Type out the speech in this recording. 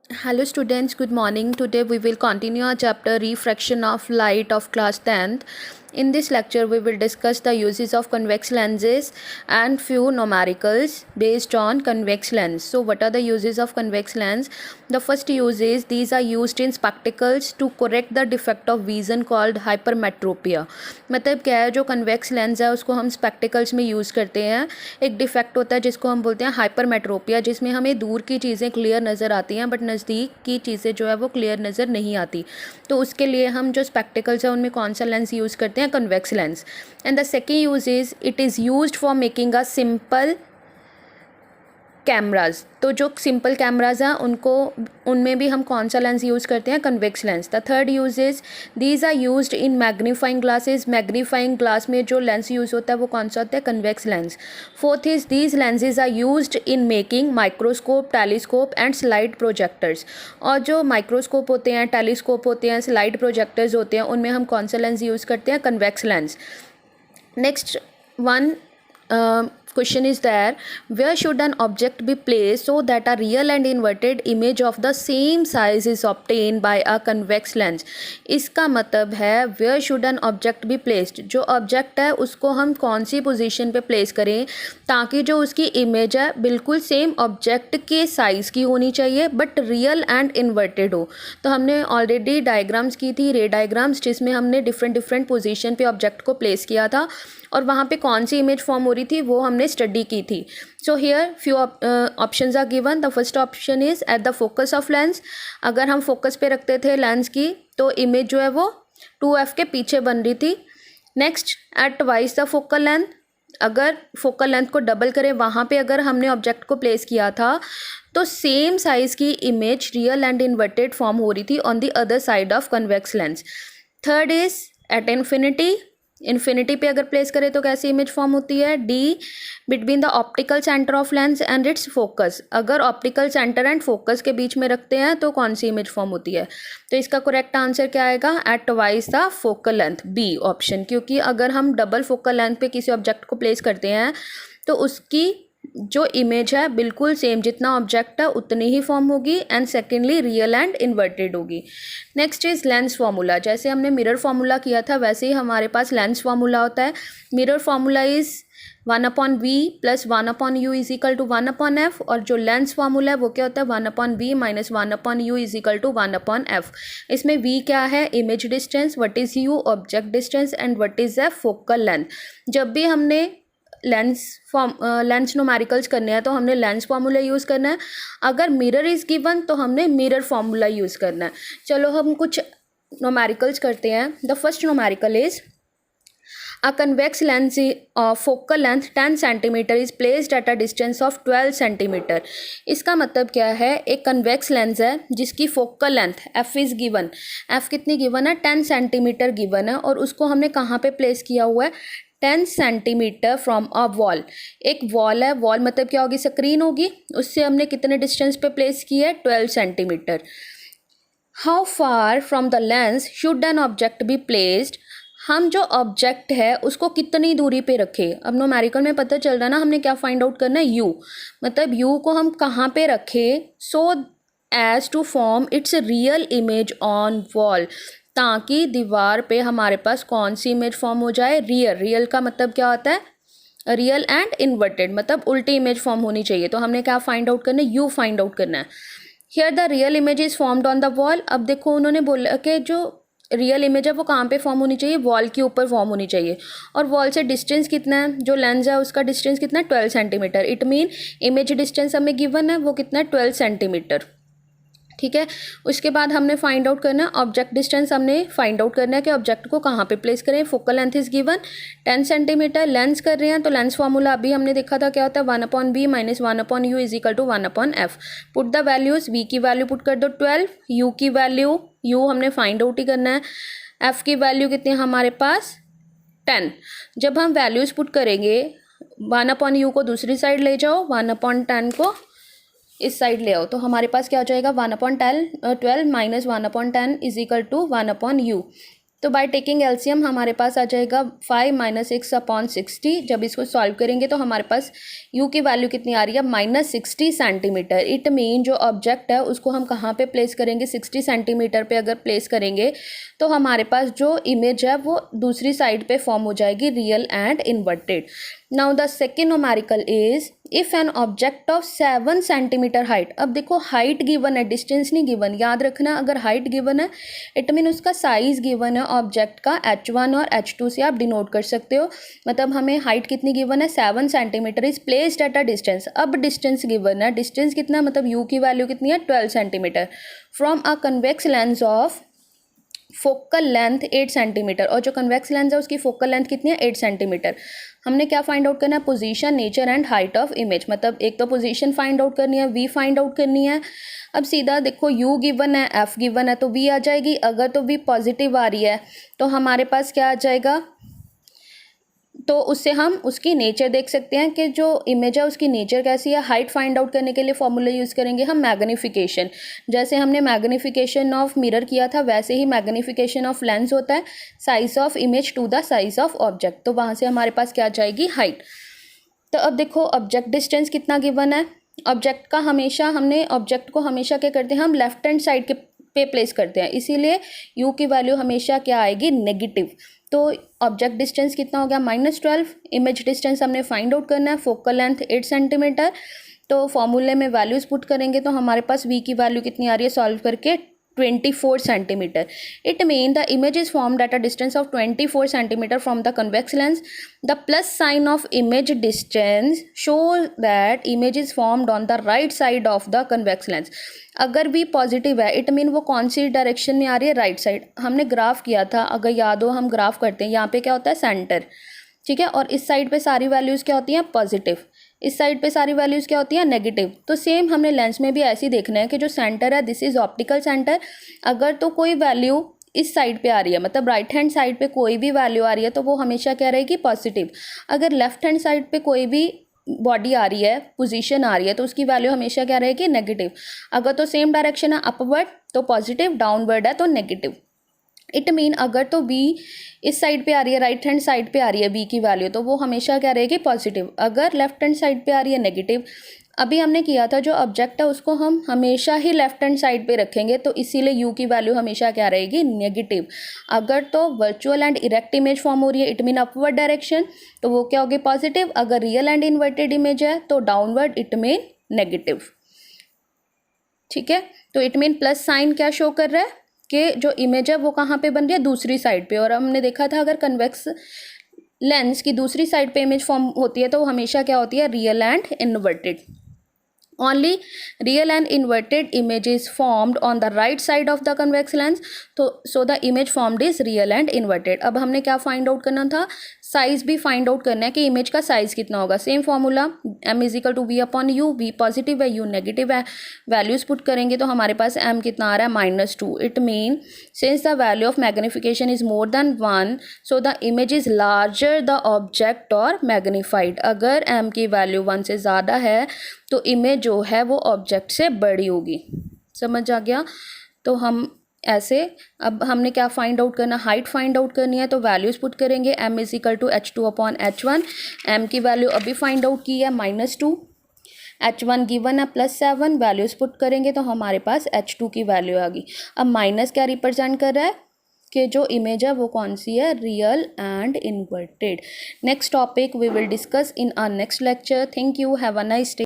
Hello students, good morning. Today we will continue our chapter Refraction of Light of class 10th. In this lecture we will discuss the uses of convex lenses and few numericals based on convex lens. So what are the uses of convex lens? The first use is these are used in spectacles to correct the defect of vision called hypermetropia. मतलब क्या है, जो convex lens है उसको हम spectacles में use करते हैं. एक डिफेक्ट होता है जिसको हम बोलते हैं हाइपरमेट्रोपिया, जिसमें हमें दूर की चीज़ें क्लियर नज़र आती हैं बट नज़दीक की चीज़ें जो है वो क्लियर नज़र नहीं आती. तो उसके लिए हम जो स्पेक्टिकल्स हैं उनमें कौन सा लेंस यूज़ करते हैं? Convex lens. And the second use is it is used for making a simple cameras. तो जो सिंपल कैमराज हैं उनमें भी हम कौन सा लेंस यूज़ करते हैं? Convex lens. The third use is these are used in magnifying glasses. Magnifying glass में जो लेंस यूज़ होता है वो कौन सा होता है? Convex lens. Fourth is these lenses are used in making microscope, telescope and slide projectors. और जो माइक्रोस्कोप होते हैं, टेलीस्कोप होते हैं, स्लाइड प्रोजेक्टर्स होते हैं, उनमें हम कौन सा लेंस यूज़ करते हैं? Convex lens. Next one question is there, where should an object be placed so that a real and inverted image of the same size is obtained by a convex lens? इसका मतलब है where should an object be placed. जो object है उसको हम कौन सी position पे place करें ताकि जो उसकी इमेज है बिल्कुल सेम ऑब्जेक्ट के साइज़ की होनी चाहिए बट रियल एंड इन्वर्टेड हो. तो हमने ऑलरेडी डायग्राम्स की थी, रे डायग्राम्स, जिसमें हमने डिफरेंट पोजीशन पे ऑब्जेक्ट को प्लेस किया था और वहाँ पे कौन सी इमेज फॉर्म हो रही थी वो हमने स्टडी की थी. So here few options are given. The first option is at the focus of lens. अगर हम फोकस पे रखते थे लेंस की तो इमेज जो है वो 2f के पीछे बन रही थी. Next at twice the focal length. अगर फोकल लेंथ को डबल करें वहाँ पे अगर हमने ऑब्जेक्ट को प्लेस किया था तो सेम साइज़ की image real and inverted form हो रही थी on the other side of convex lens. Third is at infinity. Infinity पे अगर प्लेस करें तो कैसी इमेज फॉर्म होती है? D between the optical centre of lens and it's focus. अगर ऑप्टिकल सेंटर एंड फोकस के बीच में रखते हैं तो कौन सी इमेज फॉर्म होती है? तो इसका करेक्ट आंसर क्या आएगा? At twice the focal length, B option. क्योंकि अगर हम डबल फोकल लेंथ पे किसी ऑब्जेक्ट को प्लेस करते हैं तो उसकी जो इमेज है बिल्कुल सेम, जितना ऑब्जेक्ट है उतनी ही फॉर्म होगी and secondly real and inverted होगी. Next is lens formula. जैसे हमने मिरर फार्मूला किया था वैसे ही हमारे पास लेंस फार्मूला होता है. Mirror formula is 1/v plus 1/u is equal to 1/f. और जो लेंस फार्मूला है वो क्या होता है? 1/v minus 1/u is equal to 1/f. इसमें v क्या है? Image distance. What is u? Object distance. And what is f? Focal length. जब भी हमने लेंस न्यूमेरिकल्स करने हैं तो हमने लेंस फार्मूला यूज़ करना है. अगर मिरर इज़ गिवन तो हमने मिरर फार्मूला यूज़ करना है. चलो हम कुछ न्यूमेरिकल्स करते हैं. The first numerical is a convex lens of focal length 10 cm is placed at a distance of 12 cm. इसका मतलब क्या है? एक कन्वेक्स लेंस है जिसकी focal length f is given. f कितनी गिवन है? 10 सेंटीमीटर गिवन है और उसको हमने कहाँ पे प्लेस किया हुआ है? 10 सेंटीमीटर फ्रॉम अ वॉल. एक वॉल है, वॉल मतलब क्या होगी? स्क्रीन होगी. उससे हमने कितने डिस्टेंस पे प्लेस की है? 12 centimetre. How far from the lens should an object be placed. हम जो ऑब्जेक्ट है उसको कितनी दूरी पे रखें. अब न्यूमेरिकल में पता चल रहा है ना हमने क्या फाइंड आउट करना है? u. मतलब u को हम कहाँ पे रखें so as to form its real image on wall, ताकि दीवार पे हमारे पास कौन सी इमेज फॉर्म हो जाए? रियल. रियल का मतलब क्या होता है? रियल एंड इन्वर्टेड, मतलब उल्टी इमेज फॉर्म होनी चाहिए. तो हमने क्या फाइंड आउट करना है? यू फाइंड आउट करना है. Here the real image is formed on the wall. अब देखो उन्होंने बोला कि जो रियल इमेज है वो कहाँ पे फॉर्म होनी चाहिए? वॉल के ऊपर फॉर्म होनी चाहिए. और वॉल से डिस्टेंस कितना है? जो लेंस है उसका डिस्टेंस कितना है? 12 centimetre. It mean image distance हमें गिवन है वो कितना है? 12 सेंटीमीटर. ठीक है. उसके बाद हमने फाइंड आउट करना है ऑब्जेक्ट डिस्टेंस. हमने फाइंड आउट करना है कि ऑब्जेक्ट को कहाँ पे प्लेस करें. Focal length is given 10 centimetre. Lens कर रहे हैं तो लेंस फार्मूला अभी हमने देखा था क्या होता है? 1/v minus 1/u is equal to 1/f. Put the values. v की वैल्यू पुट कर दो 12. u की वैल्यू, u हमने फाइंड आउट ही करना है. f की वैल्यू कितनी है हमारे पास? 10. जब हम वैल्यूज पुट करेंगे 1/u को दूसरी साइड ले जाओ, 1/10 को इस साइड ले आओ, तो हमारे पास क्या हो जाएगा? 1/12 minus 1/10 is equal to 1/u. तो बाय टेकिंग एलसीएम हमारे पास आ जाएगा 5 माइनस 6/60। जब इसको सॉल्व करेंगे तो हमारे पास यू की वैल्यू कितनी आ रही है, -60 सेंटीमीटर। इट मीन जो ऑब्जेक्ट है उसको हम कहाँ पे प्लेस करेंगे, 60 सेंटीमीटर पे अगर प्लेस करेंगे तो हमारे पास जो इमेज है वो दूसरी साइड पे फॉर्म हो जाएगी, real and inverted. Now the second numerical is if an object of 7 centimetre height. अब देखो हाइट गिवन है, डिस्टेंस नहीं गिवन। याद रखना अगर हाइट गिवन है इट मीन उसका साइज गिवन है ऑब्जेक्ट का, h1 और h2 से आप डिनोट कर सकते हो। मतलब हमें हाइट कितनी गिवन है, 7 centimetre is placed at a distance. अब डिस्टेंस गिवन है, डिस्टेंस कितना, मतलब u की वैल्यू कितनी है, 12 centimetre from a convex lens of focal length 8 centimetre. और जो कन्वेक्स लेंस है उसकी फोकल लेंथ कितनी है, 8 सेंटीमीटर। हमने क्या फाइंड आउट करना है, position, nature and height of image. मतलब एक तो पोजीशन फाइंड आउट करनी है, वी फाइंड आउट करनी है। अब सीधा देखो u गिवन है, f गिवन है तो v आ जाएगी। अगर तो v पॉजिटिव आ रही है तो हमारे पास क्या आ जाएगा, तो उससे हम उसकी नेचर देख सकते हैं कि जो इमेज है उसकी नेचर कैसी है। हाइट फाइंड आउट करने के लिए फॉर्मूला यूज़ करेंगे हम मैग्नीफिकेशन। जैसे हमने मैग्नीफिकेशन ऑफ मिरर किया था वैसे ही मैग्नीफिकेशन ऑफ लेंस होता है, size of image to the size of object. तो वहाँ से हमारे पास क्या जाएगी, हाइट। तो अब देखो ऑब्जेक्ट डिस्टेंस कितना गिवन है। ऑब्जेक्ट का हमेशा हमने ऑब्जेक्ट को हमेशा क्या करते हैं, हम लेफ्ट हैंड साइड के पे प्लेस करते हैं, इसीलिए u की वैल्यू हमेशा क्या आएगी, नेगेटिव। तो ऑब्जेक्ट डिस्टेंस कितना हो गया, -12। इमेज डिस्टेंस हमने फाइंड आउट करना है, फोकल लेंथ 8 सेंटीमीटर। तो फॉर्मूले में वैल्यूज पुट करेंगे तो हमारे पास v की वैल्यू कितनी आ रही है, सॉल्व करके 24 centimeter. It means the image is formed at a distance of 24 centimeter from the convex lens. The plus sign of image distance shows that image is formed on the right side of the convex lens. अगर भी positive है it mean वो कौन सी direction में आ रही है, right side. हमने graph किया था, अगर याद हो हम ग्राफ करते हैं, यहाँ पे क्या होता है, सेंटर, ठीक है। और इस साइड पे सारी वैल्यूज़ क्या होती हैं, पॉजिटिव। इस साइड पे सारी वैल्यूज़ क्या होती हैं, नेगेटिव। तो सेम हमने लेंस में भी ऐसे ही देखना है कि जो सेंटर है दिस इज़ ऑप्टिकल सेंटर। अगर तो कोई वैल्यू इस साइड पे आ रही है, मतलब राइट हैंड साइड पे कोई भी वैल्यू आ रही है तो वो हमेशा क्या रहेगी, पॉजिटिव। अगर लेफ्ट हैंड साइड पे कोई भी बॉडी आ रही है, पोजीशन आ रही है, तो उसकी वैल्यू हमेशा क्या रहेगी, नेगेटिव। अगर तो सेम डायरेक्शन है अपवर्ड तो पॉजिटिव, डाउनवर्ड है तो नेगेटिव। इट मीन अगर तो v इस साइड पे आ रही है, राइट हैंड साइड पे आ रही है v की वैल्यू, तो वो हमेशा क्या रहेगी, पॉजिटिव। अगर लेफ्ट हैंड साइड पे आ रही है, नेगेटिव। अभी हमने किया था जो ऑब्जेक्ट है उसको हम हमेशा ही लेफ्ट हैंड साइड पे रखेंगे, तो इसीलिए u की वैल्यू हमेशा क्या रहेगी, नेगेटिव। अगर तो virtual and erect image form हो रही है इट मीन अपवर्ड डायरेक्शन, तो वो क्या होगी, पॉजिटिव। अगर रियल एंड इन्वर्टेड इमेज है तो डाउनवर्ड इट मीन नेगेटिव, ठीक है। तो इट मीन प्लस साइन क्या शो कर रहा है कि जो इमेज है वो कहाँ पे बन रही है, दूसरी साइड पे। और हमने देखा था अगर कन्वेक्स लेंस की दूसरी साइड पे इमेज फॉर्म होती है तो वो हमेशा क्या होती है, real and inverted. Only real and inverted image is formed on the right side of the convex lens. So the image formed is real and inverted. अब हमने क्या फाइंड आउट करना था, साइज भी फाइंड आउट करना है कि image का साइज कितना होगा। Same formula m is equal to v upon u, v positive है, यू नेगेटिव है। वैल्यूज पुट करेंगे तो हमारे पास m कितना आ रहा है, -2। It mean since the value of magnification is more than 1 so the image is larger the object और magnified. अगर m की वैल्यू 1 से ज़्यादा है तो इमेज जो है वो ऑब्जेक्ट से बड़ी होगी। समझ आ गया। तो हम ऐसे, अब हमने क्या फाइंड आउट करना, हाइट फाइंड आउट करनी है, तो वैल्यूज पुट करेंगे। m is equal to h2 upon h1। m की वैल्यू अभी फाइंड आउट की है -2, h1 गिवन है +7। वैल्यूज पुट करेंगे तो हमारे पास h2 की वैल्यू आ गई। अब माइनस क्या रिप्रेजेंट कर रहा है कि जो इमेज है वो कौन सी है, real and inverted. Next topic we will discuss in our next lecture. Thank you, have a nice day.